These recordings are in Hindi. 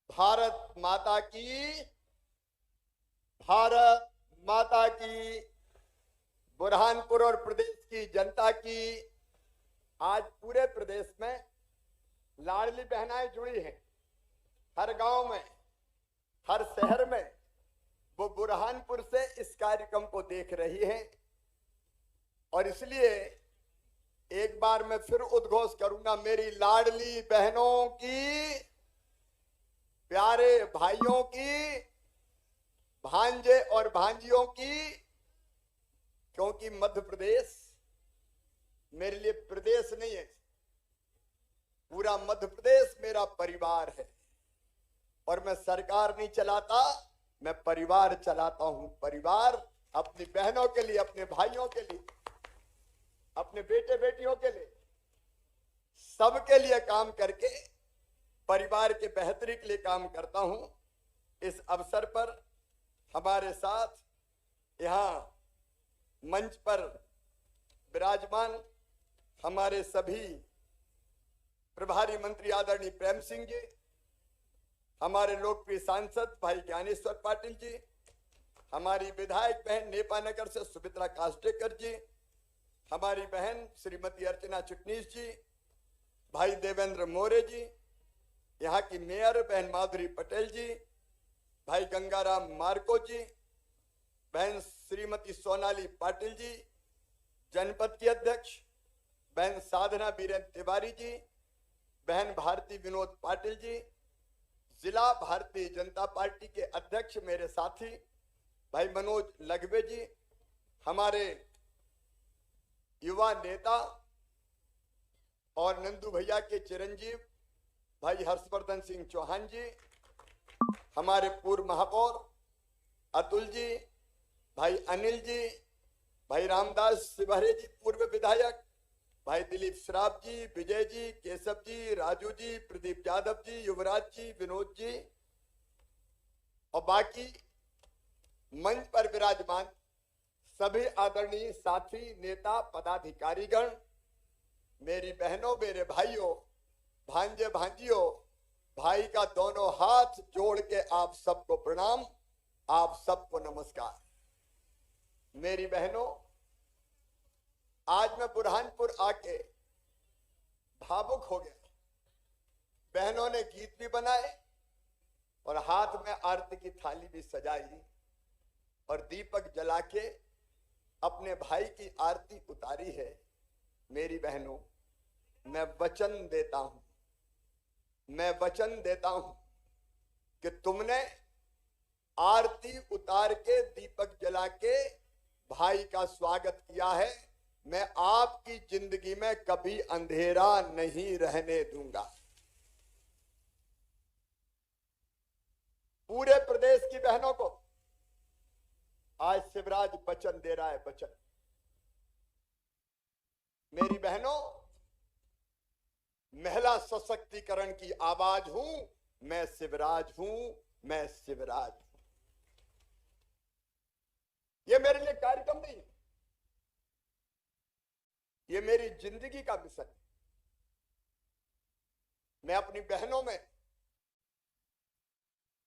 भारत माता की, भारत माता की। बुरहानपुर और प्रदेश की जनता की आज पूरे प्रदेश में लाडली बहनाएं जुड़ी हैं। हर गांव में, हर शहर में वो बुरहानपुर से इस कार्यक्रम को देख रही हैं। और इसलिए एक बार मैं फिर उद्घोष करूंगा, मेरी लाडली बहनों की, प्यारे भाइयों की, भांजे और भांजियों की। क्योंकि मध्य प्रदेश मेरे लिए प्रदेश नहीं है, पूरा मध्य प्रदेश मेरा परिवार है। और मैं सरकार नहीं चलाता, मैं परिवार चलाता हूं। परिवार अपनी बहनों के लिए, अपने भाइयों के लिए, अपने बेटे बेटियों के लिए, सबके लिए काम करके परिवार के बेहतरी के लिए काम करता हूं। इस अवसर पर हमारे साथ यहाँ मंच पर विराजमान हमारे सभी प्रभारी मंत्री आदरणीय प्रेम सिंह जी, हमारे लोकप्रिय सांसद भाई ज्ञानेश्वर पाटिल जी, हमारी विधायक बहन नेपानगर से सुमित्रा कास्टेकर जी, हमारी बहन श्रीमती अर्चना चिटनीस जी, भाई देवेंद्र मोरे जी, यहाँ की मेयर बहन माधुरी पटेल जी, भाई गंगाराम मार्को जी, बहन श्रीमती सोनाली पाटिल जी, जनपद की अध्यक्ष बहन साधना बीरेन तिवारी जी, बहन भारती विनोद पाटिल जी, जिला भारतीय जनता पार्टी के अध्यक्ष मेरे साथी भाई मनोज लगवे जी, हमारे युवा नेता और नंदू भैया के चिरंजीव भाई हर्षवर्धन सिंह चौहान जी, हमारे पूर्व महापौर अतुल जी, भाई अनिल जी, भाई रामदास सिवहरे जी पूर्व विधायक, भाई दिलीप श्राफ जी, विजय जी, केशव जी, राजू जी, प्रदीप यादव जी, युवराज जी, विनोद जी और बाकी मंच पर विराजमान सभी आदरणीय साथी, नेता, पदाधिकारीगण, मेरी बहनों, मेरे भाइयों, भांजे भांजियों, भाई का दोनों हाथ जोड़ के आप सबको प्रणाम, आप सबको नमस्कार। मेरी बहनों, आज मैं बुरहानपुर आके भावुक हो गया। बहनों ने गीत भी बनाए और हाथ में आरती की थाली भी सजाई और दीपक जला के अपने भाई की आरती उतारी है। मेरी बहनों, मैं वचन देता हूं, मैं वचन देता हूं कि तुमने आरती उतार के दीपक जला के भाई का स्वागत किया है। मैं आपकी जिंदगी में कभी अंधेरा नहीं रहने दूंगा। पूरे प्रदेश की बहनों को आज शिवराज वचन दे रहा है। वचन, मेरी बहनों, महिला सशक्तिकरण की आवाज हूं मैं, शिवराज हूं मैं, शिवराज हूं। ये मेरे लिए कार्यक्रम नहीं, ये मेरी जिंदगी का मिशन है। मैं अपनी बहनों में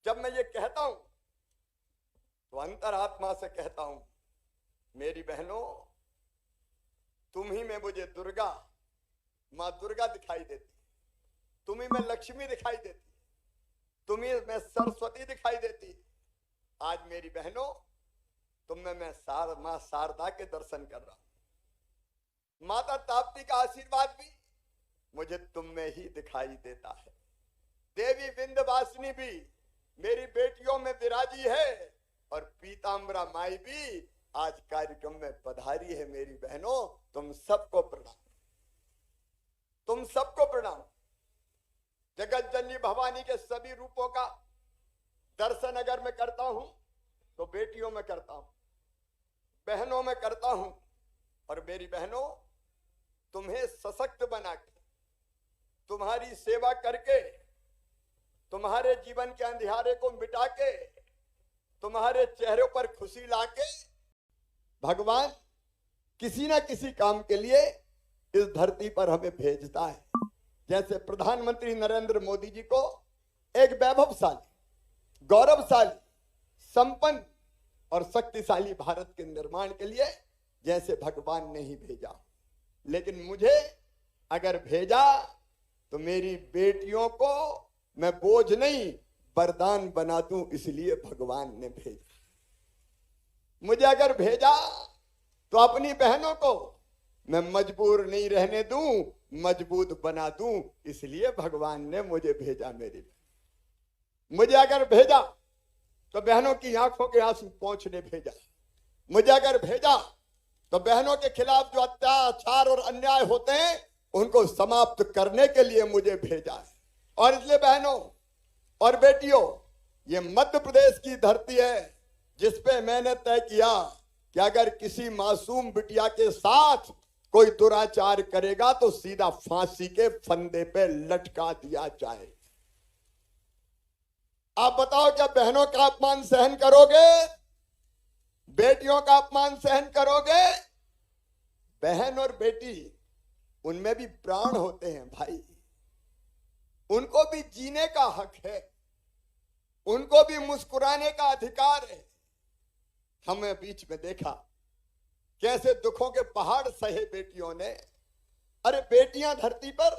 जब मैं ये कहता हूं तो अंतरात्मा से कहता हूं, मेरी बहनों, तुम ही में मुझे दुर्गा, मां दुर्गा दिखाई देती, तुम ही में लक्ष्मी दिखाई देती, तुम ही में सरस्वती दिखाई देती। आज मेरी बहनों, तुम में मैं मां शारदा के दर्शन कर रहा हूं। माता ताप्ती का आशीर्वाद भी मुझे तुम में ही दिखाई देता है। देवी विंध्यवासिनी भी मेरी बेटियों में विराजी है और पीताम्बरा माई भी आज कार्यक्रम में पधारी है। मेरी बहनों, तुम सबको प्रणाम, तुम सबको प्रणाम। जगत जननी भवानी के सभी रूपों का दर्शन अगर मैं करता हूं तो बेटियों में करता हूं, बहनों में करता हूं। और मेरी बहनों, तुम्हें सशक्त बना के, तुम्हारी सेवा करके, तुम्हारे जीवन के अंधियारे को मिटा के, तुम्हारे चेहरों पर खुशी लाके भगवान किसी ना किसी काम के लिए इस धरती पर हमें भेजता है। जैसे प्रधानमंत्री नरेंद्र मोदी जी को एक वैभवशाली, गौरवशाली, संपन्न और शक्तिशाली भारत के निर्माण के लिए जैसे भगवान ने ही भेजा। लेकिन मुझे अगर भेजा तो मेरी बेटियों को मैं बोझ नहीं वरदान बना दूं, इसलिए भगवान ने भेजा। मुझे अगर भेजा तो अपनी बहनों को मैं मजबूर नहीं रहने दूं, मजबूत बना दूं, इसलिए भगवान ने मुझे भेजा। मेरी मुझे अगर भेजा तो बहनों की आंखों के आंसू पोंछने भेजा। मुझे अगर भेजा तो बहनों के खिलाफ जो अत्याचार और अन्याय होते हैं उनको समाप्त करने के लिए मुझे भेजा है। और इसलिए बहनों और बेटियों, ये मध्य प्रदेश की धरती है जिसपे मैंने तय किया कि अगर किसी मासूम बिटिया के साथ कोई दुराचार करेगा तो सीधा फांसी के फंदे पे लटका दिया जाए। आप बताओ, क्या बहनों का अपमान सहन करोगे? बेटियों का अपमान सहन करोगे? बहन और बेटी, उनमें भी प्राण होते हैं भाई, उनको भी जीने का हक है, उनको भी मुस्कुराने का अधिकार है। हमें बीच में देखा कैसे दुखों के पहाड़ सहे बेटियों ने। अरे बेटियां धरती पर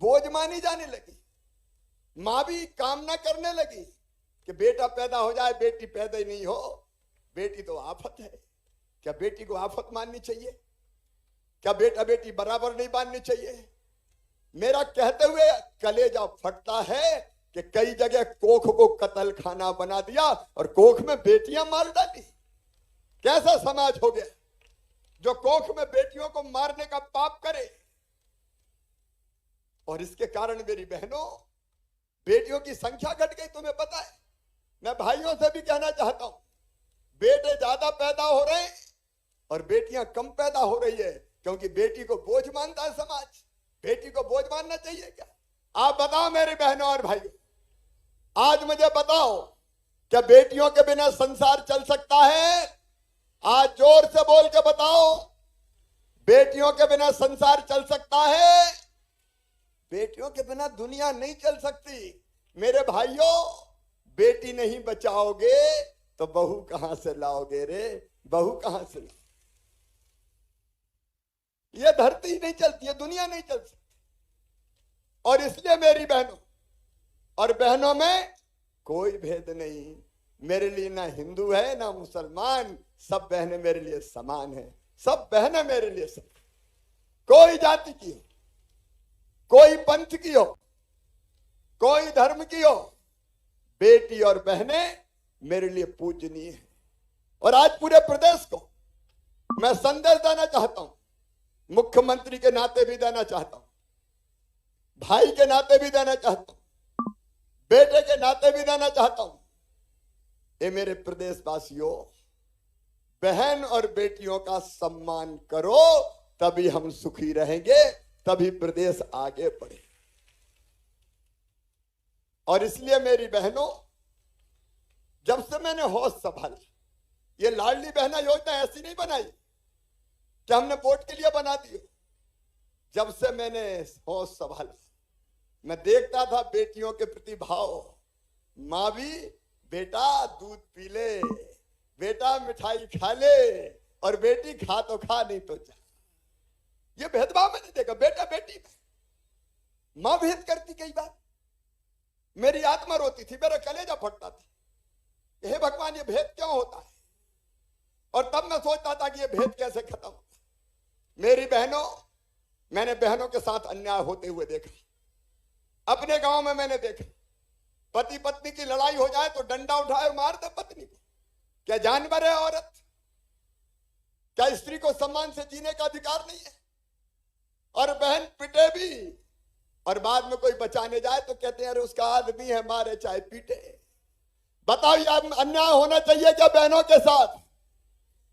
बोझ मानी जाने लगी, मां भी कामना करने लगी कि बेटा पैदा हो जाए, बेटी पैदा ही नहीं हो, बेटी तो आफत है। क्या बेटी को आफत माननी चाहिए? क्या बेटा बेटी बराबर नहीं माननी चाहिए? मेरा कहते हुए कलेजा फटता है कि कई जगह कोख को कत्ल खाना बना दिया और कोख में बेटियां मार डाली। कैसा समाज हो गया जो कोख में बेटियों को मारने का पाप करे? और इसके कारण मेरी बहनों, बेटियों की संख्या घट गई। तुम्हें पता है, मैं भाइयों से भी कहना चाहता हूं, बेटे ज्यादा पैदा हो रहे हैं और बेटियां कम पैदा हो रही है, क्योंकि बेटी को बोझ मानता है समाज। बेटी को बोझ मानना चाहिए क्या? आप बताओ मेरी बहनों और भाइयों, आज मुझे बताओ, क्या बेटियों के बिना संसार चल सकता है? आज जोर से बोल के बताओ, बेटियों के बिना संसार चल सकता है? बेटियों के बिना दुनिया नहीं चल सकती। मेरे भाइयों, बेटी नहीं बचाओगे तो बहू कहां से लाओगे रे? बहू कहां से लाओगे? ये धरती नहीं चलती है, दुनिया नहीं चल सकती। और इसलिए मेरी बहनों और बहनों में कोई भेद नहीं। मेरे लिए ना हिंदू है ना मुसलमान, सब बहनें मेरे लिए समान है। सब बहनें मेरे लिए सब, कोई जाति की हो, कोई पंथ की हो, कोई धर्म की हो, बेटी और बहनें मेरे लिए पूजनीय है। और आज पूरे प्रदेश को मैं संदेश देना चाहता हूं, मुख्यमंत्री के नाते भी देना चाहता हूं, भाई के नाते भी देना चाहता हूं, बेटे के नाते भी देना चाहता हूं। ये मेरे प्रदेशवासियों, बहन और बेटियों का सम्मान करो, तभी हम सुखी रहेंगे, तभी प्रदेश आगे बढ़े। और इसलिए मेरी बहनों, जब से मैंने होश संभाली, ये लाडली बहना योजना ऐसी नहीं बनाई कि हमने वोट के लिए बना दी। जब से मैंने होश संभाला, मैं देखता था बेटियों के प्रति भाव। माँ भी, बेटा दूध पी ले, बेटा मिठाई खा ले, और बेटी खा तो खा नहीं तो जा। ये भेदभाव मैंने देखा बेटा बेटी में। मां भेद करती कई बार, मेरी आत्मा रोती थी, मेरा कलेजा फटता था, हे भगवान ये भेद क्यों होता है? और तब मैं सोचता था कि ये भेद कैसे खत्म होगा। मेरी बहनों, मैंने बहनों के साथ अन्याय होते हुए देखा। अपने गांव में मैंने देखा, पति पत्नी की लड़ाई हो जाए तो डंडा उठाए मार दे पत्नी को। क्या जानवर है औरत? क्या स्त्री को सम्मान से जीने का अधिकार नहीं है? और बहन पिटे भी, और बाद में कोई बचाने जाए तो कहते हैं अरे उसका आदमी है, मारे चाहे पीटे। बताओ ये अन्याय होना चाहिए क्या बहनों के साथ?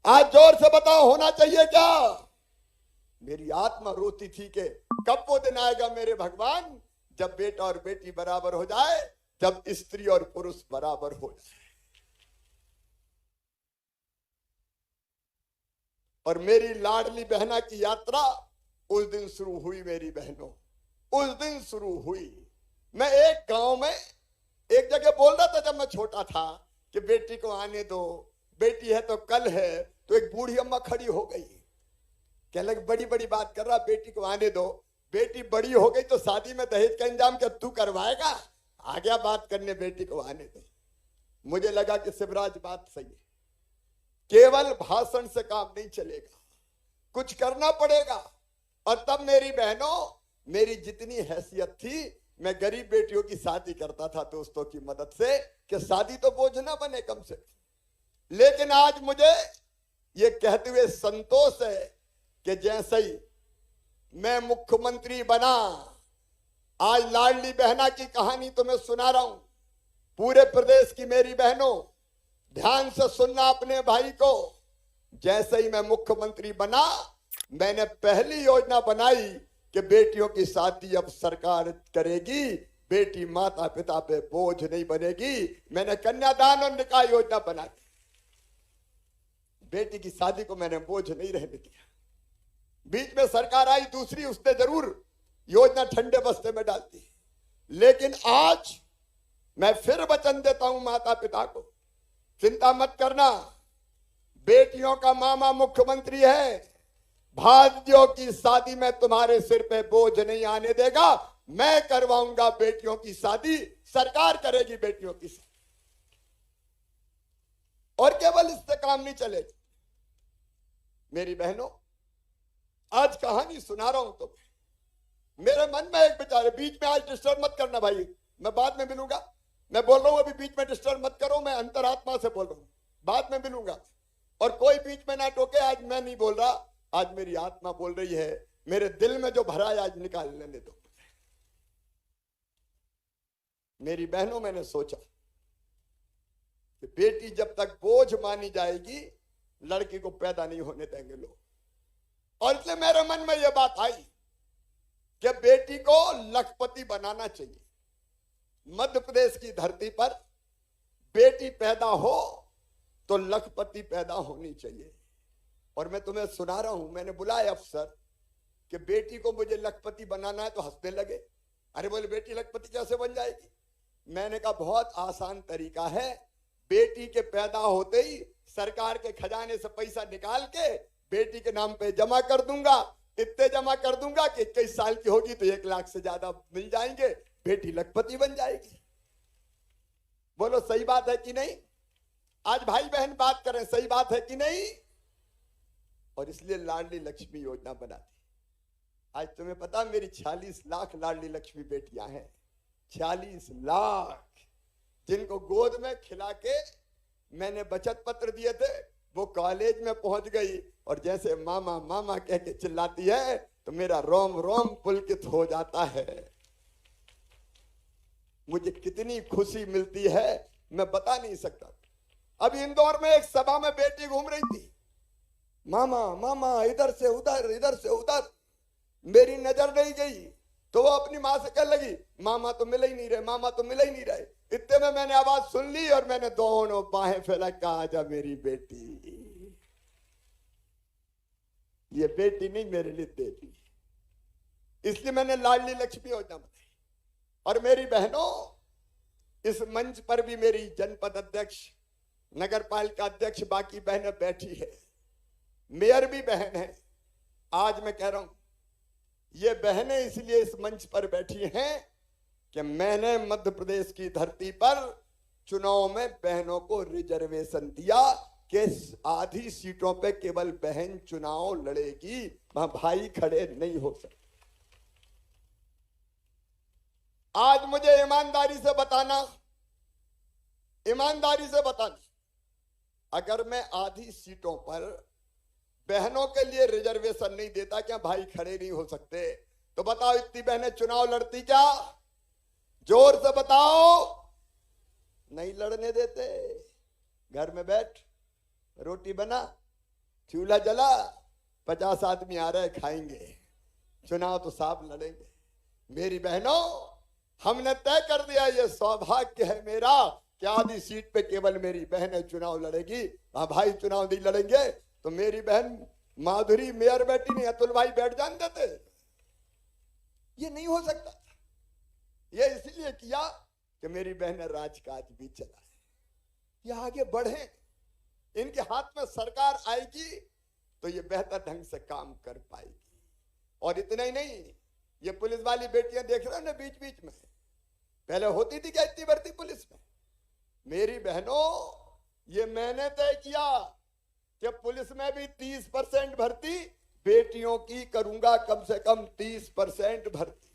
आज जोर से बताओ, होना चाहिए क्या? मेरी आत्मा रोती थी कि कब वो दिन आएगा मेरे भगवान जब बेटा और बेटी बराबर हो जाए, जब स्त्री और पुरुष बराबर हो जाए। और मेरी लाडली बहना की यात्रा उस दिन शुरू हुई। मेरी बहनों, उस दिन शुरू हुई। मैं एक गांव में एक जगह बोल रहा था जब मैं छोटा था कि बेटी को आने दो, बेटी है तो कल है, तो एक बूढ़ी अम्मा खड़ी हो गई, कहने लगी बड़ी बड़ी बात कर रहा, बेटी को आने दो, बेटी बड़ी हो गई तो शादी में दहेज का इंतजाम क्या तू करवाएगा? आ गया बात करने, बेटी को आने दो। मुझे लगा कि शिवराज बात सही है, केवल भाषण से काम नहीं चलेगा, कुछ करना पड़ेगा। और तब मेरी बहनों, मेरी जितनी हैसियत थी, मैं गरीब बेटियों की शादी करता था दोस्तों की मदद से, कि शादी तो बोझ ना बने कम से। लेकिन आज मुझे ये कहते हुए संतोष है कि जैसे ही मैं मुख्यमंत्री बना, आज लाडली बहना की कहानी तो मैं सुना रहा हूं, पूरे प्रदेश की मेरी बहनों ध्यान से सुनना अपने भाई को। जैसे ही मैं मुख्यमंत्री बना, मैंने पहली योजना बनाई कि बेटियों की शादी अब सरकार करेगी, बेटी माता पिता पे बोझ नहीं बनेगी। मैंने कन्यादान और निकाह योजना बना दी, बेटी की शादी को मैंने बोझ नहीं रहने दिया। बीच में सरकार आई दूसरी, उसने जरूर योजना ठंडे बस्ते में डाल दी। लेकिन आज मैं फिर वचन देता हूं माता पिता को, चिंता मत करना, बेटियों का मामा मुख्यमंत्री है, भाइयों की शादी में तुम्हारे सिर पे बोझ नहीं आने देगा, मैं करवाऊंगा बेटियों की शादी, सरकार करेगी बेटियों की शादी। और केवल इससे काम नहीं चलेगा मेरी बहनों, आज कहानी सुना रहा हूं तुम्हें, मेरे मन में एक विचार है, बीच में आज डिस्टर्ब मत करना भाई, मैं बाद में मिलूंगा, मैं बोल रहा हूं अभी बीच में डिस्टर्ब मत करो, मैं अंतरात्मा से बोल रहा हूं, बाद में मिलूंगा। और कोई बीच में ना टोके, आज मैं नहीं बोल रहा, आज मेरी आत्मा बोल रही है, मेरे दिल में जो भरा है आज निकाल लेने दो। मेरी बहनों, मैंने सोचा कि बेटी जब तक बोझ मानी जाएगी, लड़की को पैदा नहीं होने देंगे लोग। और इसलिए मेरे मन में यह बात आई कि बेटी को लखपति बनाना चाहिए। मध्य प्रदेश की धरती पर बेटी पैदा हो तो लखपति पैदा होनी चाहिए। और मैं तुम्हें सुना रहा हूं, मैंने बुलाया अफसर कि बेटी को मुझे लखपति बनाना है, तो हंसने लगे, अरे बोले बेटी लखपति कैसे बन जाएगी? मैंने कहा बहुत आसान तरीका है, बेटी के पैदा होते ही सरकार के खजाने से पैसा निकाल के बेटी के नाम पे जमा कर दूंगा, इतने जमा कर दूंगा कि 21 साल की होगी तो 1 लाख से ज्यादा मिल जाएंगे, बेटी लखपति बन जाएगी। बोलो सही बात है कि नहीं? आज भाई बहन बात करें, सही बात है कि नहीं? और इसलिए लाडली लक्ष्मी योजना बना दी। आज तुम्हें पता, मेरी 46 लाख लाडली लक्ष्मी बेटियां हैं, 46 लाख, जिनको गोद में खिला के मैंने बचत पत्र दिए थे, वो कॉलेज में पहुंच गई, और जैसे मामा मामा कह के चिल्लाती है तो मेरा रोम रोम पुलकित हो जाता है। मुझे कितनी खुशी मिलती है मैं बता नहीं सकता। अभी इंदौर में एक सभा में बेटी घूम रही थी, मामा मामा इधर से उधर, इधर से उधर, मेरी नजर नहीं गई तो वो अपनी मां से कहने लगी, मामा तो मिल ही नहीं रहे, मामा तो मिल ही नहीं रहे। इतने में मैंने आवाज सुन ली और मैंने दोनों बाहें फैला, कहा आजा मेरी बेटी। ये बेटी नहीं, मेरे लिए देवी, इसलिए मैंने लाडली लक्ष्मी योजना बताई। और मेरी बहनों, इस मंच पर भी मेरी जनपद अध्यक्ष, नगर पालिका अध्यक्ष, बाकी बहनें बैठी है, मेयर भी बहन है। आज मैं कह रहा हूं, ये बहनें इसलिए इस मंच पर बैठी हैं कि मैंने मध्य प्रदेश की धरती पर चुनाव में बहनों को रिजर्वेशन दिया कि आधी सीटों पे केवल बहन चुनाव लड़ेगी, वहां भाई खड़े नहीं हो सकते। आज मुझे ईमानदारी से बताना, ईमानदारी से बताना, अगर मैं आधी सीटों पर बहनों के लिए रिजर्वेशन नहीं देता, क्या भाई खड़े नहीं हो सकते? तो बताओ, इतनी बहनें चुनाव लड़ती क्या? जोर से बताओ। नहीं लड़ने देते। घर में बैठ, रोटी बना, चूल्हा जला, 50 आदमी आ रहे खाएंगे, चुनाव तो साफ लड़ेंगे। मेरी बहनों, हमने तय कर दिया, ये सौभाग्य है मेरा कि आधी सीट पे केवल मेरी बहनें चुनाव लड़ेगी, वहां भाई चुनाव नहीं लड़ेंगे। तो मेरी बहन माधुरी मेयर बैठी नहीं, अतुल भाई बैठ जान देते? ये नहीं हो सकता। ये इसलिए किया कि मेरी बहन राजकाज भी चलाए, ये आगे बढ़े, इनके हाथ में सरकार आएगी तो ये बेहतर ढंग से काम कर पाएगी। और इतना ही नहीं, ये पुलिस वाली बेटियां देख रहे हो ना बीच बीच में, पहले होती थी क्या इतनी भर्ती पुलिस में? मेरी बहनों, ये मैंने तय किया कि पुलिस में भी 30% भर्ती बेटियों की करूंगा, कम से कम 30% भर्ती।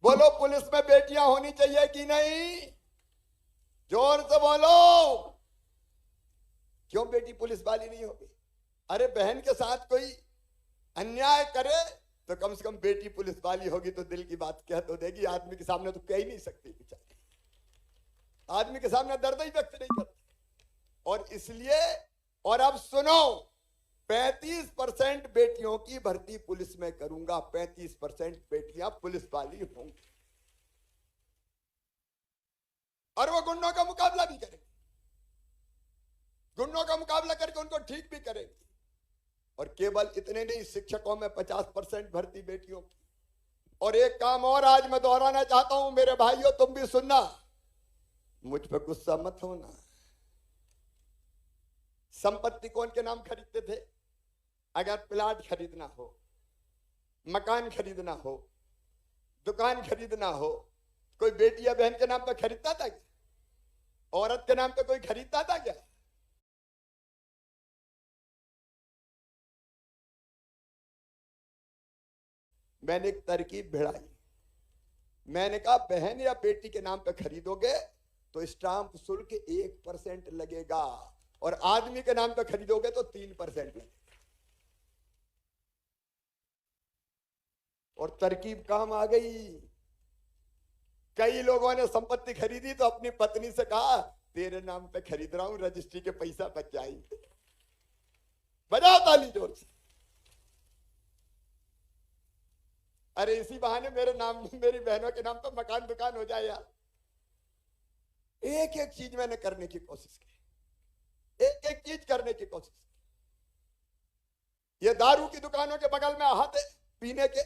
बोलो, पुलिस में बेटियां होनी चाहिए कि नहीं? जोर से बोलो। क्यों बेटी पुलिस वाली नहीं होगी? अरे बहन के साथ कोई अन्याय करे तो कम से कम बेटी पुलिस वाली होगी तो दिल की बात कह तो देगी। आदमी के सामने तो कह ही नहीं सकती बेचारी, आदमी के सामने दर्द ही व्यक्त नहीं करती। और इसलिए, और अब सुनो, 35% बेटियों की भर्ती पुलिस में करूंगा, 35% बेटियां पुलिस वाली होंगी। और वो गुंडों का मुकाबला भी करेंगे, गुंडों का मुकाबला करके उनको ठीक भी करेंगे। और केवल इतने नहीं, शिक्षकों में 50% भर्ती बेटियों की। और एक काम और आज मैं दोहराना चाहता हूं मेरे भाइयों, तुम भी सुनना, मुझ पर गुस्सा मत होना। संपत्ति कौन के नाम खरीदते थे? अगर प्लाट खरीदना हो, मकान खरीदना हो, दुकान खरीदना हो, कोई बेटी या बहन के नाम पर खरीदता था क्या? औरत के नाम पर कोई खरीदता था क्या? मैंने एक तरकीब भिड़ाई, मैंने कहा बहन या बेटी के नाम पे खरीदोगे तो स्टाम्प शुल्क 1% लगेगा, और आदमी के नाम पे खरीदोगे तो 3% लगेगा। और तरकीब काम आ गई। कई लोगों ने संपत्ति खरीदी तो अपनी पत्नी से कहा तेरे नाम पे खरीद रहा हूं, रजिस्ट्री के पैसा बच जाएंगे। बजाओ ताली जोर से। अरे इसी बहाने मेरे नाम, मेरी बहनों के नाम पर मकान दुकान हो जाए यार। एक एक चीज मैंने करने की कोशिश की, एक एक चीज करने की कोशिश की। ये दारू की दुकानों के बगल में हाथे पीने के,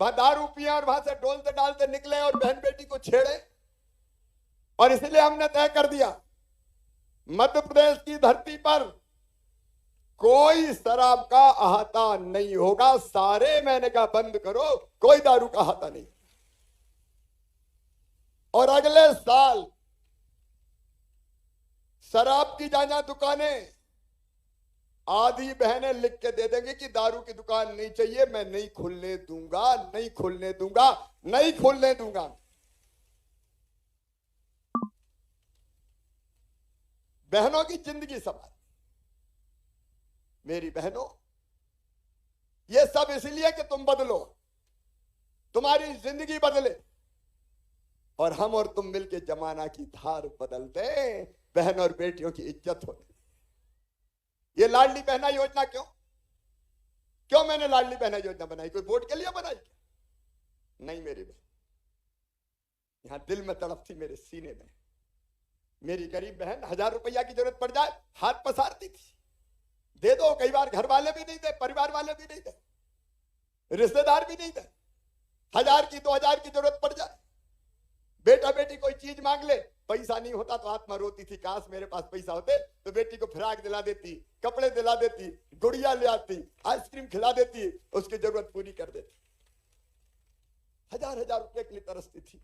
वहां दारू पिए और वहां से डोलते डालते निकले और बहन बेटी को छेड़े। और इसलिए हमने तय कर दिया, मध्य प्रदेश की धरती पर कोई शराब का अहाता नहीं होगा। सारे, मैंने कहा बंद करो, कोई दारू का अहाता नहीं। और अगले साल शराब की जहां दुकानें, आधी बहनें लिख के दे देंगे कि दारू की दुकान नहीं चाहिए, मैं नहीं खुलने दूंगा, नहीं खुलने दूंगा, नहीं खुलने दूंगा। बहनों की जिंदगी संभाल। मेरी बहनों, ये सब इसलिए कि तुम बदलो, तुम्हारी जिंदगी बदले और हम और तुम मिलके जमाना की धार बदल दें, बहन और बेटियों की इज्जत हो। ये लाडली बहना योजना क्यों मैंने लाडली बहना योजना बनाई? कोई वोट के लिए बनाई क्या? नहीं मेरी बहन, यहां दिल में तड़प थी मेरे सीने में। मेरी गरीब बहन 1000 रुपया की जरूरत पड़ जाए हाथ पसारती थी, दे दो। कई बार घर वाले भी नहीं दे, परिवार वाले भी नहीं दे, रिश्तेदार भी नहीं दे। 1000 की 2000 की जरूरत पड़ जाए, बेटा बेटी कोई चीज मांग ले, पैसा नहीं होता तो आत्मा रोती थी, काश मेरे पास पैसा होते तो बेटी को फ्राक दिला देती, कपड़े दिला देती, गुड़िया ले आती, आइसक्रीम खिला देती, उसकी जरूरत पूरी कर देती। 1000 रुपए के लिए तरसती थी।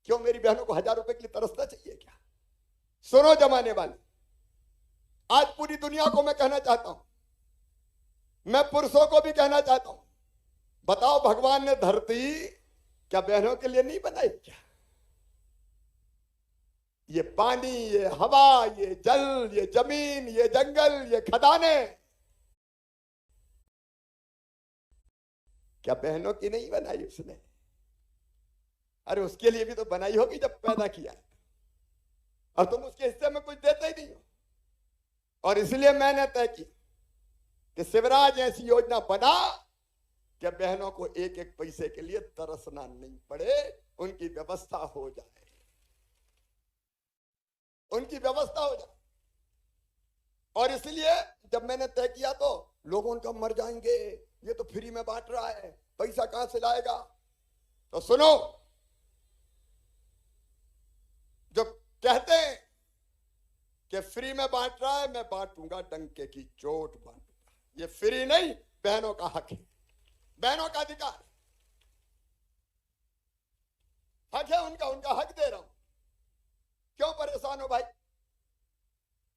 क्यों मेरी बहनों को 1000 रुपए के लिए तरसना चाहिए क्या? सुनो जमाने वाले, आज पूरी दुनिया को मैं कहना चाहता हूं, मैं पुरुषों को भी कहना चाहता हूं, बताओ भगवान ने धरती क्या बहनों के लिए नहीं बनाई क्या? ये पानी, ये हवा, ये जल, ये जमीन, ये जंगल, ये खदाने क्या बहनों की नहीं बनाई उसने? अरे उसके लिए भी तो बनाई होगी जब पैदा किया, और तुम उसके हिस्से में कुछ देते ही नहीं हो। और इसलिए मैंने तय की कि शिवराज ऐसी योजना बना कि बहनों को एक एक पैसे के लिए तरसना नहीं पड़े, उनकी व्यवस्था हो जाए, उनकी व्यवस्था हो जाए। और इसलिए जब मैंने तय किया तो लोगों का मर जाएंगे, ये तो फ्री में बांट रहा है, पैसा कहां से लाएगा? तो सुनो, कहते हैं कि फ्री में बांट रहा है, मैं बांटूंगा डंके की चोट बांटूंगा। ये फ्री नहीं, बहनों का हक है, बहनों का अधिकार, हक है उनका, उनका हक दे रहा हूं। क्यों परेशान हो भाई?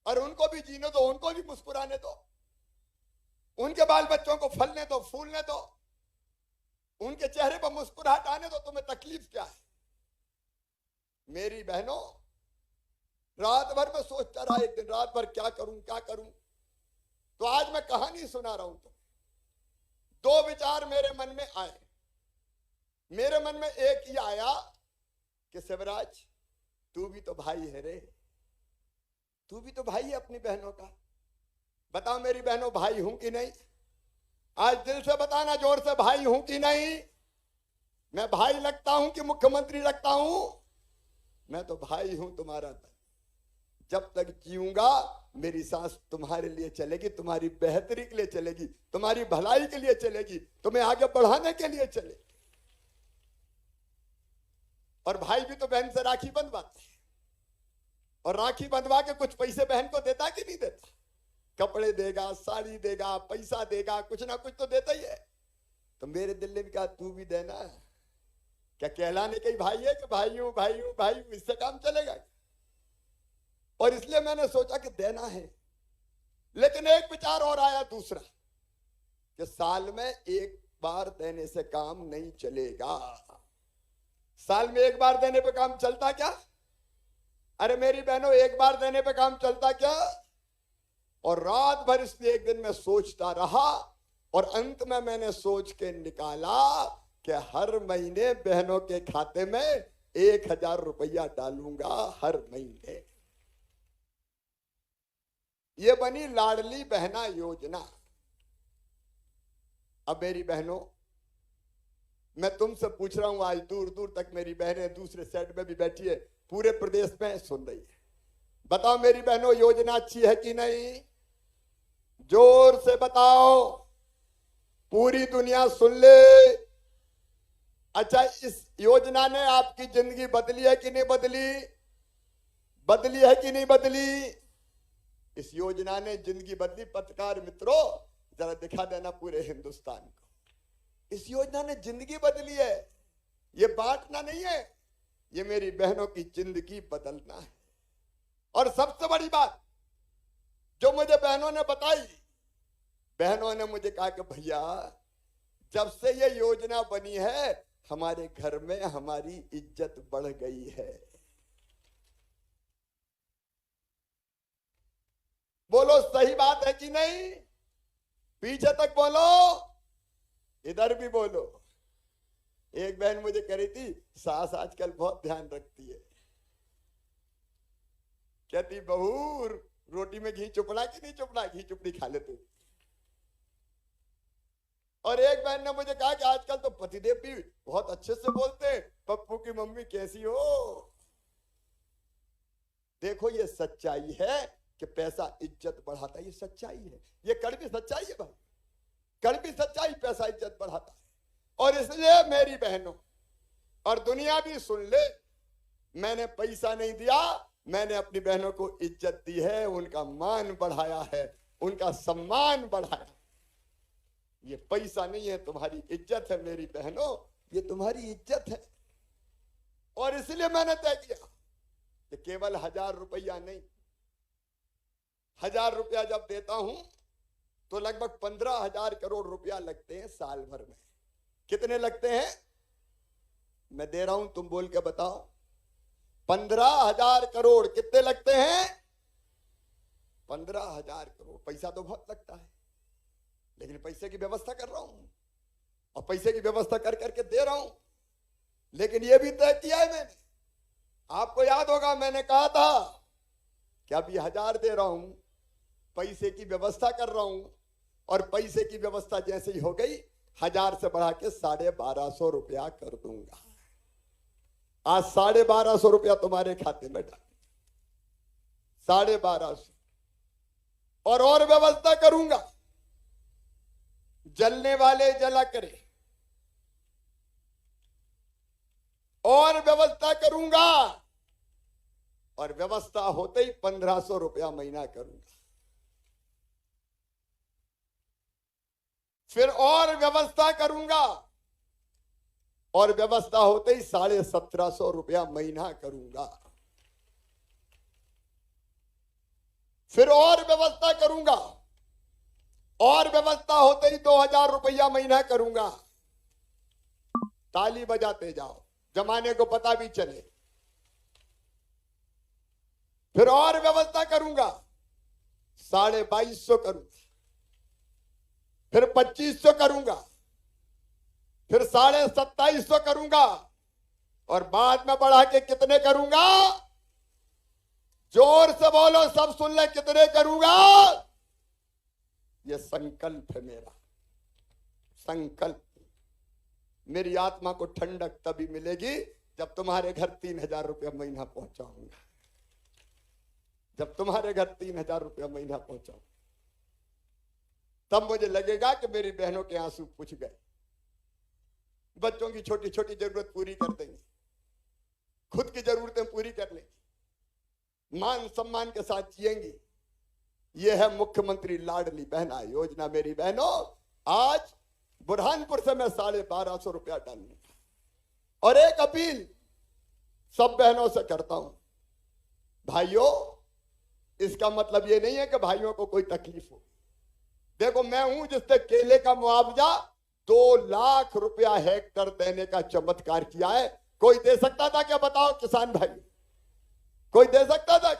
और उनको भी जीने दो, उनको भी मुस्कुराने दो, उनके बाल बच्चों को फलने दो, फूलने दो, उनके चेहरे पर मुस्कुराहट आने दो। तुम्हें तकलीफ क्या है? मेरी बहनों, रात भर में सोचता रहा, एक दिन रात भर क्या करूं क्या करूं। तो आज मैं कहानी सुना रहा हूं। तो दो विचार मेरे मन में आए। मेरे मन में एक ही आया कि शिवराज, तू भी तो भाई है रे, तू भी तो भाई है अपनी बहनों का। बताओ मेरी बहनों, भाई हूं कि नहीं? आज दिल से बताना, जोर से, भाई हूं कि नहीं? मैं भाई लगता हूं कि मुख्यमंत्री लगता हूं? मैं तो भाई हूं तुम्हारा। जब तक जीऊंगा मेरी सांस तुम्हारे लिए चलेगी, तुम्हारी बेहतरी के लिए चलेगी, तुम्हारी भलाई के लिए चलेगी, तुम्हें आगे बढ़ाने के लिए चलेगी। और भाई भी तो बहन से राखी बंधवाते हैं, और राखी बंधवा के कुछ पैसे बहन को देता कि नहीं देता? कपड़े देगा, साड़ी देगा, पैसा देगा, कुछ ना कुछ तो देता ही है। तो मेरे दिल ने भी कहा तू भी देना। क्या कहलाने के भाई है कि भाई हूं भाई हूं भाई हूं, इससे काम चलेगा? और इसलिए मैंने सोचा कि देना है। लेकिन एक विचार और आया दूसरा, कि साल में एक बार देने से काम नहीं चलेगा। साल में एक बार देने पे काम चलता क्या? अरे मेरी बहनों, एक बार देने पे काम चलता क्या? और रात भर इसलिए एक दिन मैं सोचता रहा, और अंत में मैंने सोच के निकाला कि हर महीने बहनों के खाते में 1000 रुपया डालूंगा हर महीने। ये बनी लाडली बहना योजना। अब मेरी बहनों, मैं तुमसे पूछ रहा हूं, आज दूर दूर तक मेरी बहनें दूसरे साइड में भी बैठी है, पूरे प्रदेश में सुन रही है। बताओ मेरी बहनों, योजना अच्छी है कि नहीं? जोर से बताओ, पूरी दुनिया सुन ले। अच्छा, इस योजना ने आपकी जिंदगी बदली है कि नहीं बदली? बदली है कि नहीं बदली? इस योजना ने जिंदगी बदली। पत्रकार मित्रों, जरा दिखा देना पूरे हिंदुस्तान को, इस योजना ने जिंदगी बदली है। ये बांटना नहीं है, ये मेरी बहनों की जिंदगी बदलना है। और सबसे बड़ी बात जो मुझे बहनों ने बताई, बहनों ने मुझे कहा कि भैया, जब से ये योजना बनी है हमारे घर में हमारी इज्जत बढ़ गई है। बोलो सही बात है कि नहीं? पीछे तक बोलो, इधर भी बोलो। एक बहन मुझे कह रही थी, सास आजकल बहुत ध्यान रखती है। कहती बहू, रोटी में घी चुपड़ा कि नहीं चुपड़ा? घी चुपड़ी खा ले तू। और एक बहन ने मुझे कहा कि आजकल तो पतिदेव भी बहुत अच्छे से बोलते हैं, पप्पू की मम्मी कैसी हो? देखो, ये सच्चाई है कि पैसा इज्जत बढ़ाता है। ये सच्चाई है, ये कड़वी सच्चाई है भाई, कड़वी सच्चाई। पैसा इज्जत बढ़ाता है। और इसलिए मेरी बहनों, और दुनिया भी सुन ले, मैंने पैसा नहीं दिया, मैंने अपनी बहनों को इज्जत दी है, उनका मान बढ़ाया है, उनका सम्मान बढ़ाया। ये पैसा नहीं है, तुम्हारी इज्जत है मेरी बहनों, ये तुम्हारी इज्जत है। और इसलिए मैंने तय किया कि केवल 1000 रुपया नहीं, 1000 रुपया जब देता हूं तो लगभग 15,000 करोड़ रुपया लगते हैं साल भर में। कितने लगते हैं? मैं दे रहा हूं, तुम बोल के बताओ। 15,000 करोड़ कितने लगते हैं? 15,000 करोड़। पैसा तो बहुत लगता है, लेकिन पैसे की व्यवस्था कर रहा हूं, और पैसे की व्यवस्था कर करके दे रहा हूं। लेकिन यह भी तय किया है मैंने, आपको याद होगा मैंने कहा था कि अभी 1000 दे रहा हूं, पैसे की व्यवस्था कर रहा हूं, और पैसे की व्यवस्था जैसे ही हो गई 1000 से बढ़ा के 1250 रुपया कर दूंगा। आज 1250 रुपया तुम्हारे खाते में डाल, 1250। और व्यवस्था करूंगा, जलने वाले जला करे। और व्यवस्था करूंगा, और व्यवस्था होते ही 1500 रुपया महीना करूंगा। फिर और व्यवस्था करूंगा और व्यवस्था होते ही 1750 रुपया महीना करूंगा। फिर और व्यवस्था करूंगा और व्यवस्था होते ही 2000 रुपया महीना करूंगा। ताली बजाते जाओ, जमाने को पता भी चले। फिर और व्यवस्था करूंगा, 2250 करूंगा। फिर 2500 करूंगा, फिर 2750 करूंगा और बाद में बढ़ा के कितने करूंगा? जोर से बोलो, सब सुन ले, कितने करूंगा? ये संकल्प है मेरा, संकल्प। मेरी आत्मा को ठंडक तभी मिलेगी जब तुम्हारे घर 3000 रुपया महीना पहुंचाऊंगा। जब तुम्हारे घर 3000 रुपया महीना पहुंचाऊंगा तब मुझे लगेगा कि मेरी बहनों के आंसू पूछ गए। बच्चों की छोटी छोटी जरूरत पूरी कर देंगे, खुद की जरूरतें पूरी कर लेंगे, मान सम्मान के साथ जिएंगी। यह है मुख्यमंत्री लाडली बहना योजना। मेरी बहनों, आज बुरहानपुर से मैं 1250 रुपया डालूंगा। और एक अपील सब बहनों से करता हूं, भाइयों, इसका मतलब ये नहीं है कि भाइयों को कोई तकलीफ हो। देखो, मैं हूं जिसने केले का मुआवजा 2 लाख रुपया हेक्टर देने का चमत्कार किया है। कोई दे सकता था क्या? बताओ किसान भाई, कोई दे सकता था?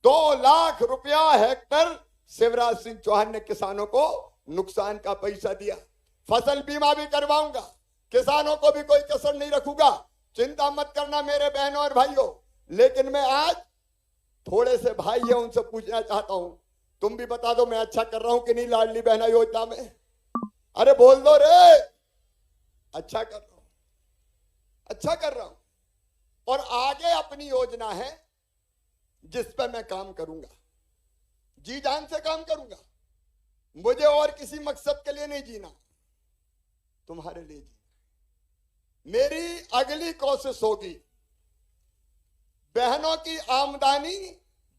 2 लाख रुपया हेक्टर शिवराज सिंह चौहान ने किसानों को नुकसान का पैसा दिया। फसल बीमा भी करवाऊंगा, किसानों को भी कोई कसर नहीं रखूंगा। चिंता मत करना मेरे बहनों और भाइयों। लेकिन मैं आज थोड़े से भाई है उनसे पूछना चाहता हूं, तुम भी बता दो मैं अच्छा कर रहा हूं कि नहीं लाडली बहना योजना में? अरे बोल दो रे, अच्छा कर रहा हूं, अच्छा कर रहा हूं। और आगे अपनी योजना है जिस पर मैं काम करूंगा, जी जान से काम करूंगा। मुझे और किसी मकसद के लिए नहीं जीना, तुम्हारे लिए जीना। मेरी अगली कोशिश होगी बहनों की आमदनी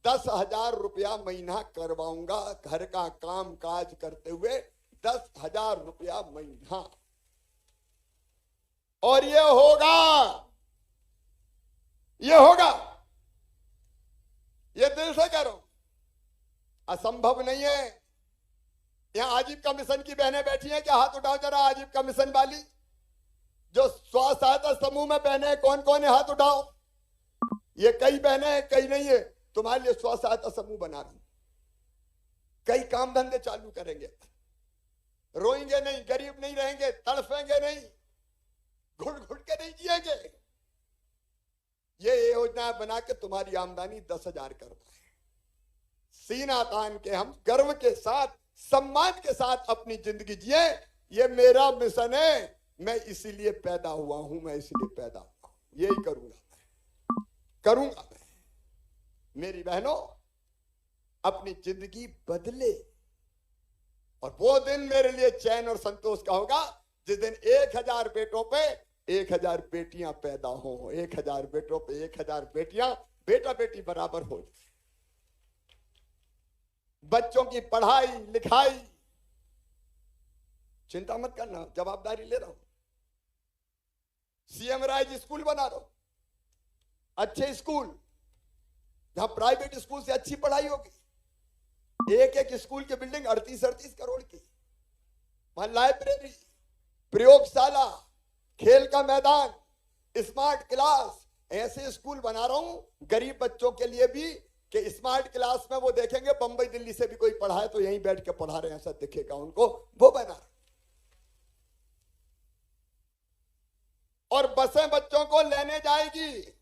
10,000 रुपया महीना करवाऊंगा। घर का काम काज करते हुए 10,000 रुपया महीना। और ये होगा, ये होगा, ये दिल से करो, असंभव नहीं है। यहां आजीविका मिशन की बहनें बैठी हैं, क्या हाथ उठाओ जरा। आजीविका मिशन वाली जो स्व सहायता समूह में बहनें हैं, कौन कौन है? हाथ उठाओ। ये कई बहनें हैं, कई नहीं है। तुम्हारे लिए स्व सहायता समूह बना रहा हूं, कई काम धंधे चालू करेंगे। रोएंगे नहीं, गरीब नहीं रहेंगे, तड़फेंगे नहीं, घुट घुट के नहीं जिएंगे। ये योजना बना के तुम्हारी आमदनी 10,000 करना है। सीना तान के हम गर्व के साथ, सम्मान के साथ अपनी जिंदगी जिए। ये मेरा मिशन है। मैं इसीलिए पैदा हुआ हूं, मैं इसलिए पैदा हुआ हूं। यही करूंगा मैं, करूंगा मैं। मेरी बहनों, अपनी जिंदगी बदले। और वो दिन मेरे लिए चैन और संतोष का होगा जिस दिन 1000 बेटों पे 1000 बेटियां पैदा हो। 1000 बेटों पे 1000 बेटियां बेटा बेटी बराबर हो। बच्चों की पढ़ाई लिखाई, चिंता मत करना, जवाबदारी ले रहा हूं। सीएम राइज स्कूल बना रहा हूं, अच्छे स्कूल जहां प्राइवेट स्कूल से अच्छी पढ़ाई होगी। एक एक स्कूल की बिल्डिंग 38-38 करोड़ की। वहां लाइब्रेरी, प्रयोगशाला, खेल का मैदान, स्मार्ट क्लास, ऐसे स्कूल बना रहा हूं गरीब बच्चों के लिए भी कि स्मार्ट क्लास में वो देखेंगे बंबई दिल्ली से भी कोई पढ़ा है तो यहीं बैठ के पढ़ा रहे हैं, ऐसा दिखेगा उनको। वो बना। और बसें बच्चों को लेने जाएगी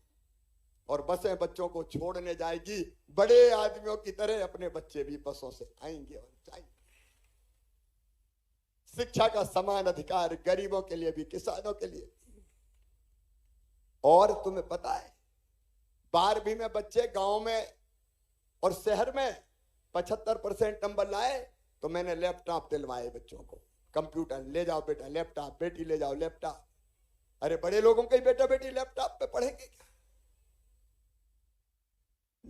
और बसें बच्चों को छोड़ने जाएगी। बड़े आदमियों की तरह अपने बच्चे भी बसों से आएंगे और जाएंगे। शिक्षा का समान अधिकार गरीबों के लिए भी, किसानों के लिए। और तुम्हें पता है 12वीं में बच्चे गांव में और शहर में 75% नंबर लाए तो मैंने लैपटॉप दिलवाए बच्चों को। कंप्यूटर ले जाओ बेटा, लैपटॉप, बेटी ले जाओ लैपटॉप। अरे बड़े लोगों के बेटा बेटी लैपटॉप पे पढ़ेंगे क्या?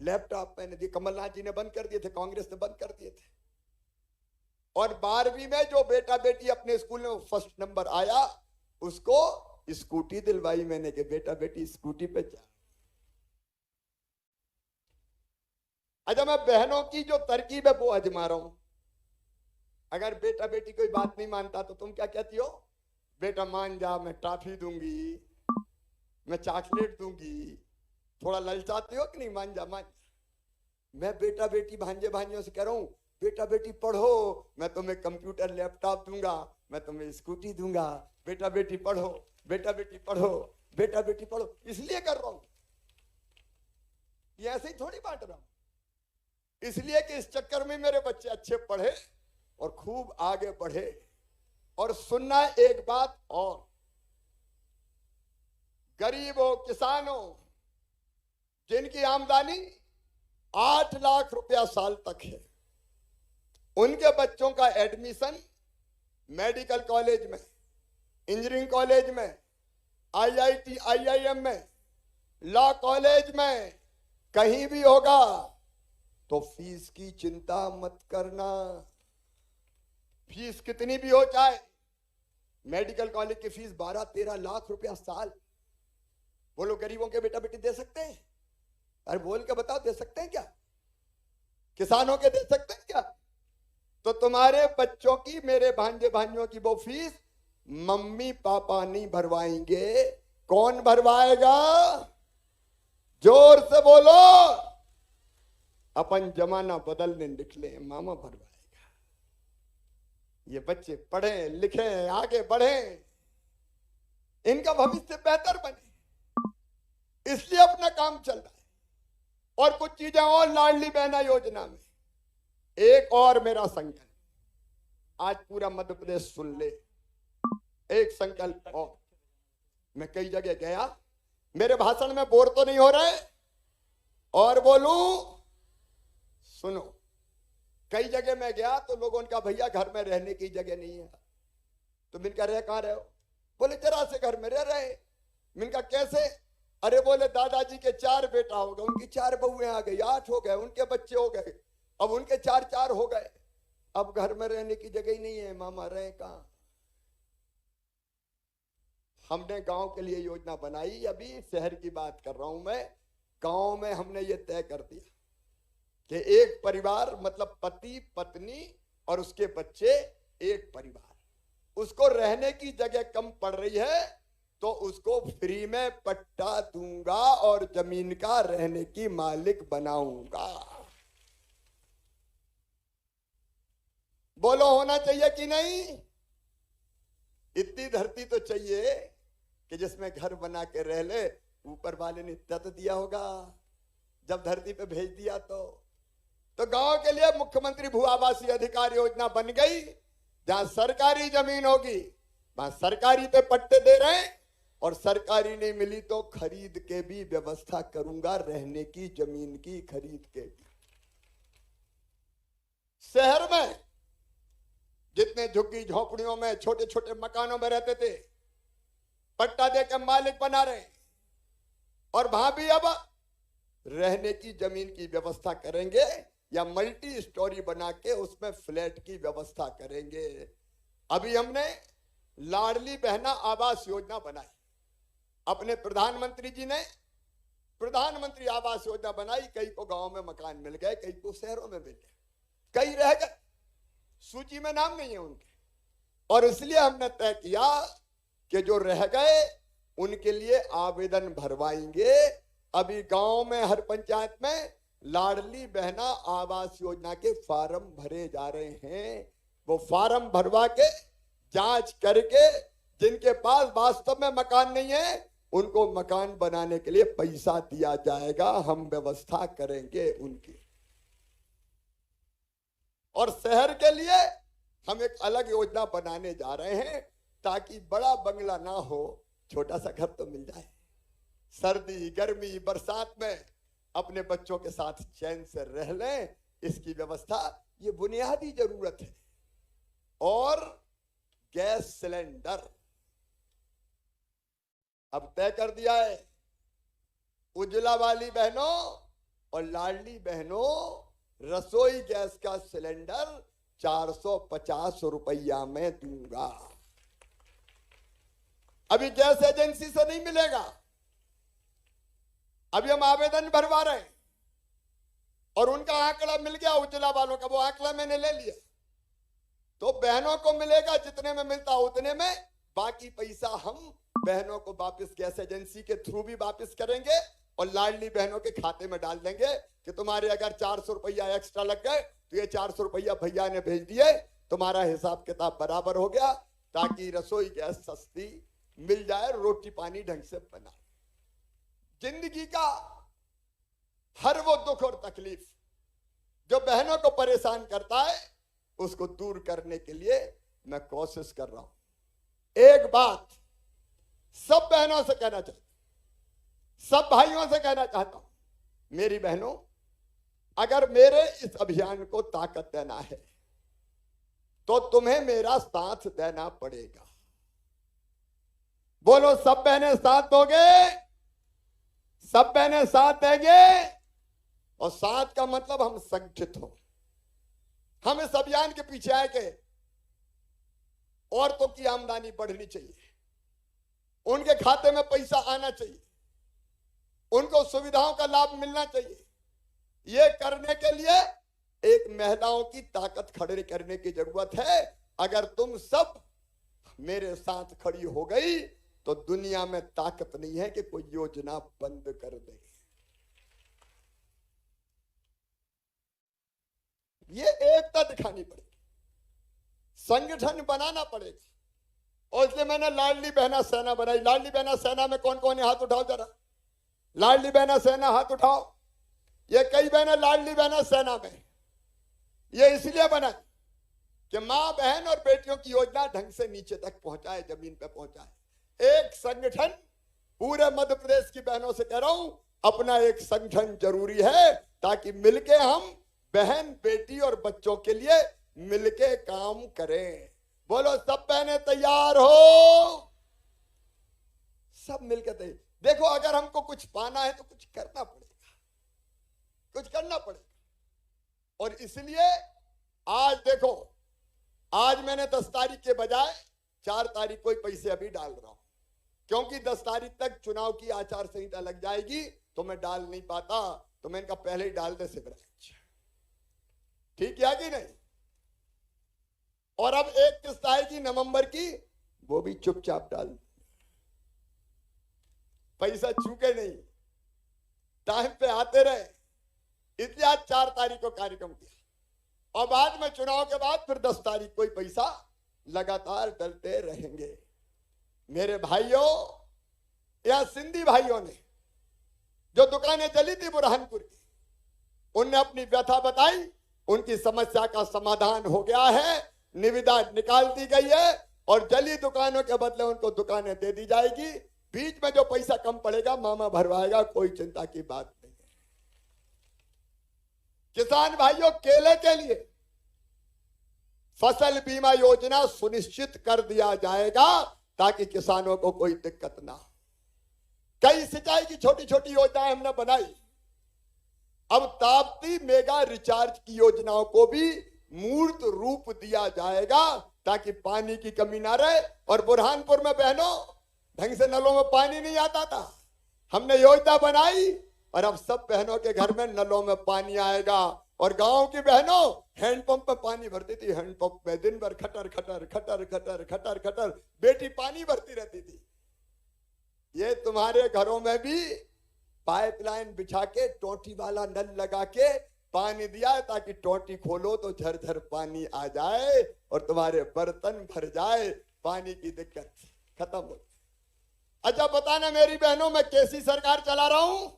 लैपटॉप मैंने दिए, कमलनाथ जी ने बंद कर दिए थे, कांग्रेस ने बंद कर दिए थे। और 12वीं में जो बेटा बेटी अपने स्कूल में फर्स्ट नंबर आया उसको स्कूटी दिलवाई मैंने कि बेटा बेटी स्कूटी पे जा। अच्छा, मैं बहनों की जो तरकीब है वो आजमा रहा हूं। अगर बेटा बेटी कोई बात नहीं मानता तो तुम क्या कहती हो? बेटा मान जा, मैं टॉफी दूंगी, मैं चॉकलेट दूंगी। थोड़ा ललचाते हो कि नहीं? मान जा मान जा। मैं बेटा बेटी भांजे भांजियों से कह रहा हूं, बेटा बेटी पढ़ो, मैं तुम्हें कंप्यूटर लैपटॉप दूंगा, मैं तुम्हें स्कूटी दूंगा। बेटा बेटी पढ़ो, बेटा बेटी पढ़ो, बेटा बेटी पढ़ो। इसलिए कर रहा हूं, ये ऐसे ही थोड़ी बांट रहा हूं। इसलिए कि इस चक्कर में मेरे बच्चे अच्छे पढ़े और खूब आगे बढ़े। और सुनना एक बात और, गरीबों, किसानों जिनकी आमदनी 8 लाख रुपया साल तक है, उनके बच्चों का एडमिशन मेडिकल कॉलेज में, इंजीनियरिंग कॉलेज में, आईआईटी आईआईएम में, लॉ कॉलेज में, कहीं भी होगा तो फीस की चिंता मत करना। फीस कितनी भी हो जाए, मेडिकल कॉलेज की फीस 12-13 लाख रुपया साल। बोलो गरीबों के बेटा बेटी दे सकते हैं? अरे बोल के बताओ, दे सकते हैं क्या? किसानों के दे सकते हैं क्या? तो तुम्हारे बच्चों की, मेरे भांजे भांजियों की वो फीस मम्मी पापा नहीं भरवाएंगे। कौन भरवाएगा? जोर से बोलो। अपन जमाना बदलने निकले, मामा भरवाएगा। ये बच्चे पढ़े लिखे, आगे बढ़े, इनका भविष्य बेहतर बने, इसलिए अपना काम चल रहा है। और कुछ चीजें और लाडली बहना योजना में, एक और मेरा संकल्प, आज पूरा मध्य प्रदेश सुन ले। एक संकल्प और, मैं कई जगह गया, मेरे भाषण में बोर तो नहीं हो रहे? और बोलूं, सुनो। कई जगह मैं गया तो लोगों ने कहा भैया घर में रहने की जगह नहीं है। तो मैंने कहा रहे कहां रहे हो? बोले जरा से घर में रह रहे। मैंने कहा कैसे? अरे बोले दादाजी के 4 बेटा हो गए, उनकी 4 बहुएं आ गई, 8 हो गए, उनके बच्चे हो गए, अब उनके 4 हो गए, अब घर में रहने की जगह ही नहीं है, मामा रहे कहां? हमने गांव के लिए योजना बनाई, अभी शहर की बात कर रहा हूं मैं। गांव में हमने ये तय कर दिया कि एक परिवार, मतलब पति पत्नी और उसके बच्चे, एक परिवार, उसको रहने की जगह कम पड़ रही है तो उसको फ्री में पट्टा दूंगा और जमीन का रहने की मालिक बनाऊंगा। बोलो होना चाहिए कि नहीं? इतनी धरती तो चाहिए कि जिसमें घर बना के रह ले। ऊपर वाले ने तत दिया होगा जब धरती पे भेज दिया। तो गांव के लिए मुख्यमंत्री भू आवासीय अधिकार योजना बन गई। जहां सरकारी जमीन होगी वहां सरकारी पे पट्टे दे रहे हैं, और सरकारी नहीं मिली तो खरीद के भी व्यवस्था करूंगा, रहने की जमीन की खरीद के भी। शहर में जितने झुग्गी झोपड़ियों में, छोटे छोटे मकानों में रहते थे, पट्टा देकर मालिक बना रहे, और वहां भी अब रहने की जमीन की व्यवस्था करेंगे या मल्टी स्टोरी बना के उसमें फ्लैट की व्यवस्था करेंगे। अभी हमने लाडली बहना आवास योजना बनाई। अपने प्रधानमंत्री जी ने प्रधानमंत्री आवास योजना बनाई। कई को गांव में मकान मिल गए, कई को शहरों में मिल गए, कई रह गए, सूची में नाम नहीं है उनके। और इसलिए हमने तय किया कि जो रह गए उनके लिए आवेदन भरवाएंगे। अभी गांव में हर पंचायत में लाडली बहना आवास योजना के फार्म भरे जा रहे हैं। वो फार्म भरवा के जांच करके जिनके पास वास्तव में मकान नहीं है उनको मकान बनाने के लिए पैसा दिया जाएगा। हम व्यवस्था करेंगे उनकी। और शहर के लिए हम एक अलग योजना बनाने जा रहे हैं ताकि बड़ा बंगला ना हो, छोटा सा घर तो मिल जाए। सर्दी गर्मी बरसात में अपने बच्चों के साथ चैन से रह लें, इसकी व्यवस्था ये बुनियादी जरूरत है। और गैस सिलेंडर अब तय कर दिया है। उज्ज्वला वाली बहनों और लाडली बहनों रसोई गैस का सिलेंडर 450 रुपया में दूंगा। अभी गैस एजेंसी से नहीं मिलेगा, अभी हम आवेदन भरवा रहे हैं और उनका आंकड़ा मिल गया, उजला वालों का वो आंकड़ा मैंने ले लिया। तो बहनों को मिलेगा जितने में मिलता उतने में, बाकी पैसा हम बहनों को वापस गैस एजेंसी के थ्रू भी वापस करेंगे और लाडली बहनों के खाते में डाल देंगे कि तुम्हारे अगर 400 रुपया एक्स्ट्रा लग गए तो ये 400 रुपया भैया ने भेज दिए, तुम्हारा हिसाब किताब बराबर हो गया, ताकि रसोई गैस सस्ती मिल जाए, रोटी पानी ढंग से बना। जिंदगी का हर वो दुख और तकलीफ जो बहनों को परेशान करता है उसको दूर करने के लिए मैं कोशिश कर रहा हूं। एक बात सब बहनों से कहना चाहता हूं, सब भाइयों से कहना चाहता हूं, मेरी बहनों अगर मेरे इस अभियान को ताकत देना है तो तुम्हें मेरा साथ देना पड़ेगा। बोलो सब बहनें साथ दोगे? सब बहनें साथ देंगे? और साथ का मतलब हम संगठित हो, हम इस अभियान के पीछे आए के औरतों की आमदनी बढ़नी चाहिए, उनके खाते में पैसा आना चाहिए, उनको सुविधाओं का लाभ मिलना चाहिए। ये करने के लिए एक महिलाओं की ताकत खड़ी करने की जरूरत है। अगर तुम सब मेरे साथ खड़ी हो गई तो दुनिया में ताकत नहीं है कि कोई योजना बंद कर दे। ये एकता दिखानी पड़ेगी, संगठन बनाना पड़ेगा। और इसलिए मैंने लाडली बहना सेना बनाई। लाडली बहना सेना में कौन कौन है? हाथ उठाओ जरा। लाडली बहना सेना हाथ उठाओ। ये कई बहनें लाडली बहना सेना में। ये इसलिए बना कि मां बहन और बेटियों की योजना ढंग से नीचे तक पहुंचाए, जमीन पे पहुंचाए। एक संगठन पूरे मध्य प्रदेश की बहनों से कह रहा हूं, अपना एक संगठन जरूरी है ताकि मिलके हम बहन बेटी और बच्चों के लिए मिलके काम करें। बोलो सब बहनें तैयार हो? सब मिलकर तैयार। देखो अगर हमको कुछ पाना है तो कुछ करना पड़ेगा, कुछ करना पड़ेगा। और इसलिए आज देखो, आज मैंने 10 तारीख के बजाय 4 तारीख को ही पैसे अभी डाल रहा हूं, क्योंकि 10 तारीख तक चुनाव की आचार संहिता लग जाएगी तो मैं डाल नहीं पाता। तो मैं इनका पहले ही डाल दे शिवराज, ठीक है कि नहीं? और अब एक किस्त आएगी नवंबर की, वो भी चुपचाप डाल, पैसा चूके नहीं, टाइम पे आते रहे। इसलिए आज 4 तारीख को कार्यक्रम किया और बाद में चुनाव के बाद फिर 10 तारीख को ही पैसा लगातार डलते रहेंगे। मेरे भाइयों या सिंधी भाइयों ने जो दुकानें जली थी बुरहानपुर की, उनने अपनी व्यथा बताई, उनकी समस्या का समाधान हो गया है, निविदा निकाल दी गई है और जली दुकानों के बदले उनको दुकानें दे दी जाएगी। बीच में जो पैसा कम पड़ेगा मामा भरवाएगा, कोई चिंता की बात नहीं है। किसान भाइयों, केले के लिए फसल बीमा योजना सुनिश्चित कर दिया जाएगा ताकि किसानों को कोई दिक्कत ना हो। कई सिंचाई की छोटी छोटी योजनाएं हमने बनाई। अब ताप्ती मेगा रिचार्ज की योजनाओं को भी मूर्त रूप दिया जाएगा ताकि पानी की कमी ना रहे। और बुरहानपुर में बहनों ढंग से नलों में पानी नहीं आता था, हमने योजना बनाई और अब सब बहनों के घर में नलों में पानी आएगा। और गांव की बहनों हैंडपंप में पानी भरती थी, हैंडपंप में दिन भर खटर खटर खटर खटर खटर खटर बेटी पानी भरती रहती थी। ये तुम्हारे घरों में भी पाइपलाइन बिछा के टोटी वाला नल लगा के पानी दिया है ताकि टोटी खोलो तो झरझर पानी आ जाए और तुम्हारे बर्तन भर जाए, पानी की दिक्कत खत्म हो। अच्छा बताना मेरी बहनों, मैं कैसी सरकार चला रहा हूं?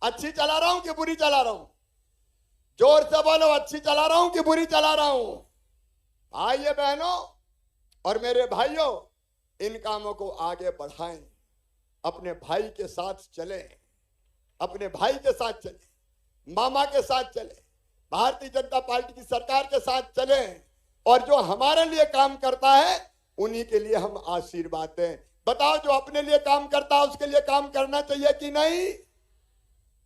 अच्छी चला रहा हूं कि बुरी चला रहा हूं? जोर से बोलो, अच्छी चला रहा हूं कि बुरी चला रहा हूं? आइए बहनों और मेरे भाइयों, इन कामों को आगे बढ़ाएं, अपने भाई के साथ चलें, अपने भाई के साथ चलें, मामा के साथ चलें, भारतीय जनता पार्टी की सरकार के साथ चलें और जो हमारे लिए काम करता है उन्हीं के लिए हम आशीर्वाद दें। बताओ, जो अपने लिए काम करता है उसके लिए काम करना चाहिए कि नहीं?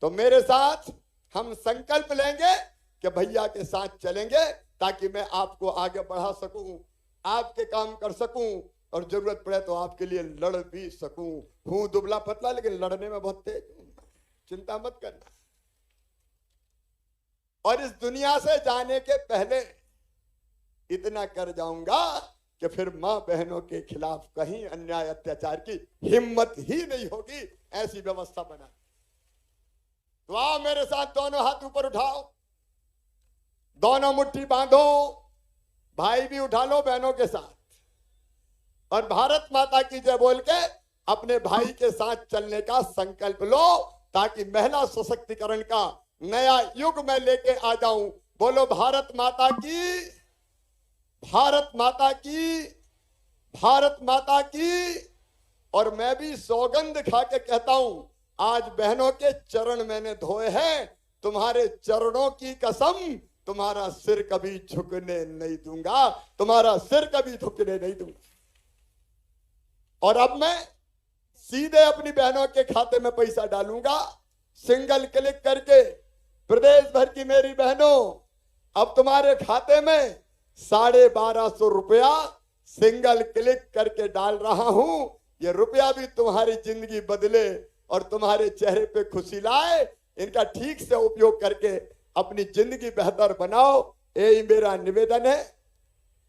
तो मेरे साथ हम संकल्प लेंगे कि भैया के साथ चलेंगे ताकि मैं आपको आगे बढ़ा सकूं, आपके काम कर सकूं और जरूरत पड़े तो आपके लिए लड़ भी सकूं। हूं दुबला पतला लेकिन लड़ने में बहुत तेज हूं, चिंता मत करना। और इस दुनिया से जाने के पहले इतना कर जाऊंगा कि फिर मां बहनों के खिलाफ कहीं अन्याय अत्याचार की हिम्मत ही नहीं होगी, ऐसी व्यवस्था बना। तो आओ मेरे साथ, दोनों हाथ ऊपर उठाओ, दोनों मुट्ठी बांधो, भाई भी उठा लो बहनों के साथ, और भारत माता की जय बोल के अपने भाई के साथ चलने का संकल्प लो, ताकि महिला सशक्तिकरण का नया युग में लेके आ जाऊं। बोलो भारत माता की, भारत माता की, भारत माता की। और मैं भी सौगंध खा के कहता हूं, आज बहनों के चरण मैंने धोए हैं, तुम्हारे चरणों की कसम तुम्हारा सिर कभी झुकने नहीं दूंगा, तुम्हारा सिर कभी झुकने नहीं दूंगा। और अब मैं सीधे अपनी बहनों के खाते में पैसा डालूंगा, सिंगल क्लिक करके। प्रदेश भर की मेरी बहनों, अब तुम्हारे खाते में 1250 रुपया सिंगल क्लिक करके डाल रहा हूं। ये रुपया भी तुम्हारी जिंदगी बदले और तुम्हारे चेहरे पे खुशी लाए। इनका ठीक से उपयोग करके अपनी जिंदगी बेहतर बनाओ, यही मेरा निवेदन है।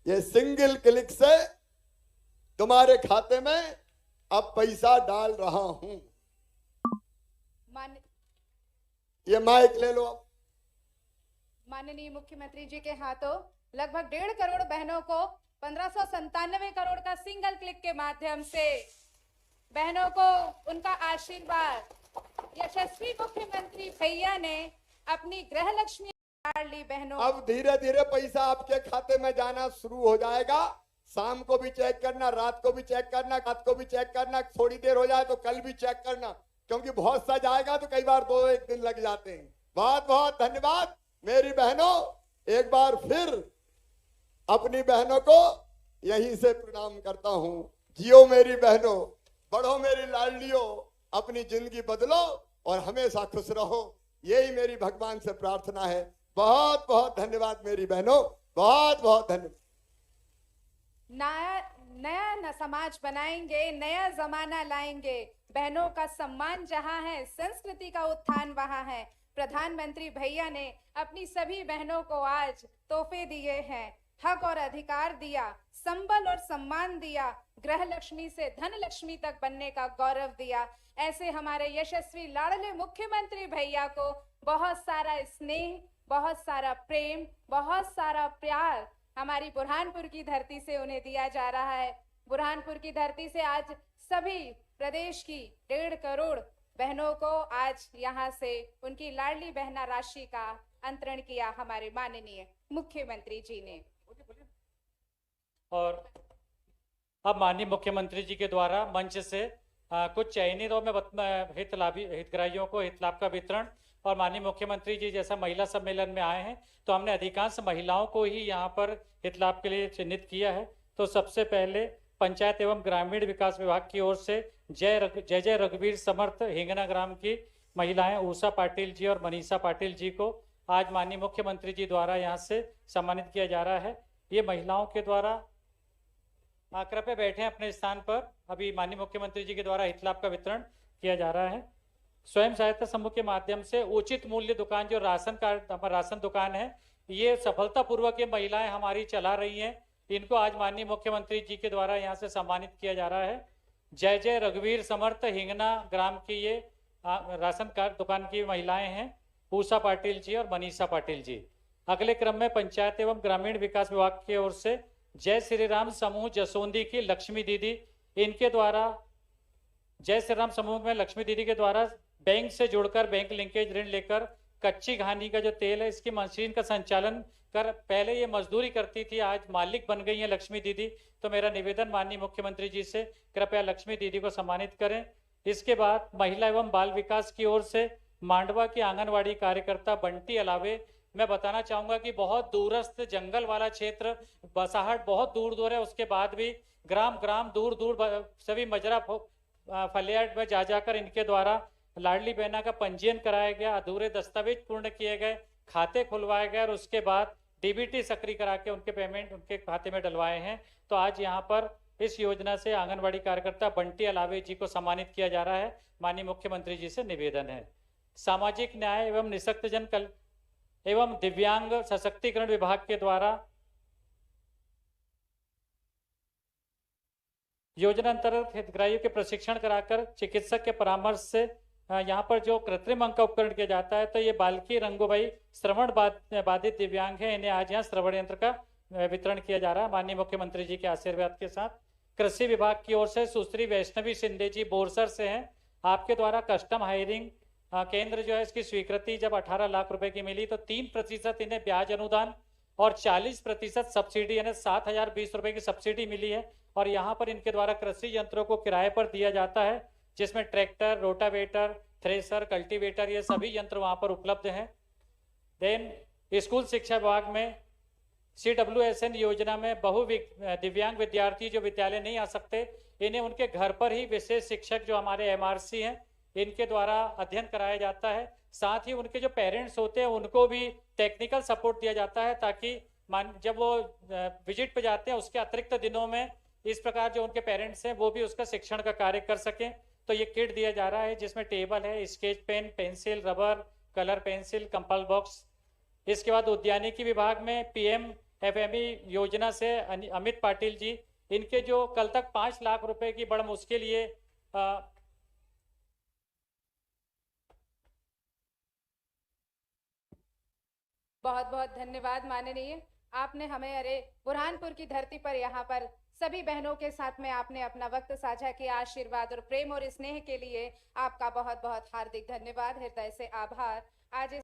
ये सिंगल क्लिक से तुम्हारे खाते में अब पैसा डाल रहा हूं। ये माइक ले लो। माननीय मुख्यमंत्री जी के हाथों लगभग 1.5 करोड़ बहनों को 1597 करोड़ का सिंगल क्लिक के माध्यम से बहनों को उनका आशीर्वाद यशस्वी मुख्यमंत्री भैया ने अपनी गृह लक्ष्मी ली बहनों। अब धीरे धीरे पैसा आपके खाते में जाना शुरू हो जाएगा। शाम को भी चेक करना, रात को भी चेक करना, रात को भी चेक करना, थोड़ी देर हो जाए तो कल भी चेक करना, क्योंकि बहुत सा जाएगा तो कई बार 2-1 दिन लग जाते हैं। बहुत बहुत धन्यवाद मेरी बहनों। एक बार फिर अपनी बहनों को यहीं से प्रणाम करता हूं। जियो मेरी बहनों, बढ़ो मेरी लाडलियों, अपनी जिंदगी बदलो और हमेशा खुश रहो, यही मेरी भगवान से प्रार्थना है। बहुत बहुत धन्यवाद मेरी बहनों, बहुत बहुत धन्यवाद। नया समाज बनाएंगे, नया जमाना लाएंगे। बहनों का सम्मान जहां है, संस्कृति का उत्थान वहां है। प्रधानमंत्री भैया ने अपनी सभी बहनों को आज तोहफे दिए हैं, हक और अधिकार दिया, संबल और सम्मान दिया, गृह लक्ष्मी से धन लक्ष्मी तक बनने का गौरव दिया। ऐसे हमारे यशस्वी लाडले मुख्यमंत्री भैया को बहुत सारा स्नेह, बहुत सारा प्रेम, बहुत सारा प्यार हमारी बुरहानपुर की धरती से उन्हें दिया जा रहा है। बुरहानपुर की धरती से आज सभी प्रदेश की 1.5 करोड़ बहनों को आज यहाँ से उनकी लाडली बहना राशि का अंतरण किया हमारे माननीय मुख्यमंत्री जी ने। और अब माननीय मुख्यमंत्री जी के द्वारा मंच से कुछ चयनित और हितग्राहियों को हित लाभ का वितरण। और माननीय मुख्यमंत्री जी जैसा महिला सम्मेलन में आए हैं तो हमने अधिकांश महिलाओं को ही यहाँ पर हित लाभ के लिए चिन्हित किया है। तो सबसे पहले पंचायत एवं ग्रामीण विकास विभाग की ओर से जय रघुवीर समर्थ हिंगना ग्राम की महिलाएं उषा पाटिल जी और मनीषा पाटिल जी को आज माननीय मुख्यमंत्री जी द्वारा यहाँ से सम्मानित किया जा रहा है। ये महिलाओं के द्वारा कृपया बैठे अपने स्थान पर। अभी माननीय मुख्यमंत्री जी के द्वारा हित लाभ का वितरण किया जा रहा है। स्वयं सहायता समूह के माध्यम से उचित मूल्य दुकान, जो राशन कार्ड हमारा राशन दुकान है, ये सफलतापूर्वक ये महिलाएं हमारी चला रही हैं। इनको आज माननीय मुख्यमंत्री जी के द्वारा यहाँ से सम्मानित किया जा रहा है। जय रघुवीर समर्थ हिंगना ग्राम की ये राशन कार्ड दुकान की महिलाएं हैं, उषा पाटिल जी और मनीषा पाटिल जी। अगले क्रम में पंचायत एवं ग्रामीण विकास विभाग की ओर से जय श्री राम समूह जसोंदी की लक्ष्मी दीदी, इनके द्वारा जय श्री राम समूह में लक्ष्मी दीदी के द्वारा बैंक से जुड़कर बैंक लिंकेज ऋण लेकर कच्ची घानी का जो तेल है इसकी मशीन का संचालन कर, पहले ये मजदूरी करती थी, आज मालिक बन गई है लक्ष्मी दीदी। तो मेरा निवेदन माननीय मुख्यमंत्री जी से कृपया लक्ष्मी दीदी को सम्मानित करें। इसके बाद महिला एवं बाल विकास की ओर से मांडवा की आंगनवाड़ी कार्यकर्ता बंटी अलावे, मैं बताना चाहूँगा कि बहुत दूरस्थ जंगल वाला क्षेत्र बसाहट बहुत दूर दूर है, उसके बाद भी ग्राम दूर दूर सभी मजरा फलियाट में जा जाकर इनके द्वारा लाडली बहना का पंजीयन कराया गया, अधूरे दस्तावेज पूर्ण किए गए, खाते खुलवाए गए और उसके बाद डीबीटी सक्रिय करा के उनके पेमेंट उनके खाते में डलवाए हैं। तो आज यहाँ पर इस योजना से आंगनबाड़ी कार्यकर्ता बंटी अलावे जी को सम्मानित किया जा रहा है। माननीय मुख्यमंत्री जी से निवेदन है। सामाजिक न्याय एवं निःशक्तजन एवं दिव्यांग सशक्तिकरण विभाग के द्वारा योजना अंतर्गत हितग्राहियों के प्रशिक्षण कराकर चिकित्सक के परामर्श से यहाँ पर जो कृत्रिम अंग का उपकरण किया जाता है, तो ये बालकी रंगूबाई श्रवण बाधित दिव्यांग है, इन्हें आज यहाँ श्रवण यंत्र का वितरण किया जा रहा है माननीय मुख्यमंत्री जी के आशीर्वाद के साथ। कृषि विभाग की ओर से सुश्री वैष्णवी शिंदे जी बोरसर से हैं। आपके द्वारा कस्टम हायरिंग केंद्र जो है इसकी स्वीकृति जब 18 लाख रुपए की मिली तो 3% इन्हें ब्याज अनुदान और 40% सब्सिडी यानी 7,020 रुपए की सब्सिडी मिली है। और यहाँ पर इनके द्वारा कृषि यंत्रों को किराए पर दिया जाता है, जिसमें ट्रैक्टर, रोटावेटर, थ्रेसर, कल्टीवेटर ये सभी यंत्र वहाँ पर उपलब्ध हैं। देन स्कूल शिक्षा विभाग में CWSN योजना में दिव्यांग विद्यार्थी जो विद्यालय नहीं आ सकते, इन्हें उनके घर पर ही विशेष शिक्षक जो हमारे MRC हैं इनके द्वारा अध्ययन कराया जाता है। साथ ही उनके जो पेरेंट्स होते हैं उनको भी टेक्निकल सपोर्ट दिया जाता है, ताकि जब वो विजिट पे जाते हैं उसके अतिरिक्त दिनों में इस प्रकार जो उनके पेरेंट्स हैं वो भी उसका शिक्षण का कार्य कर सकें। तो ये किट दिया जा रहा है जिसमें टेबल है, sketch pen, pencil, rubber, colour pencil, compass box. इसके बाद उद्यानिकी विभाग में PMFME योजना से अमित पाटिल जी, इनके जो कल तक 5 लाख रुपए की बड़ा मुश्किल ये बहुत बहुत धन्यवाद माननीय। आपने हमें अरे बुरहानपुर की धरती पर यहाँ पर सभी बहनों के साथ में आपने अपना वक्त साझा किया। आशीर्वाद और प्रेम और स्नेह के लिए आपका बहुत बहुत हार्दिक धन्यवाद, हृदय से आभार। आज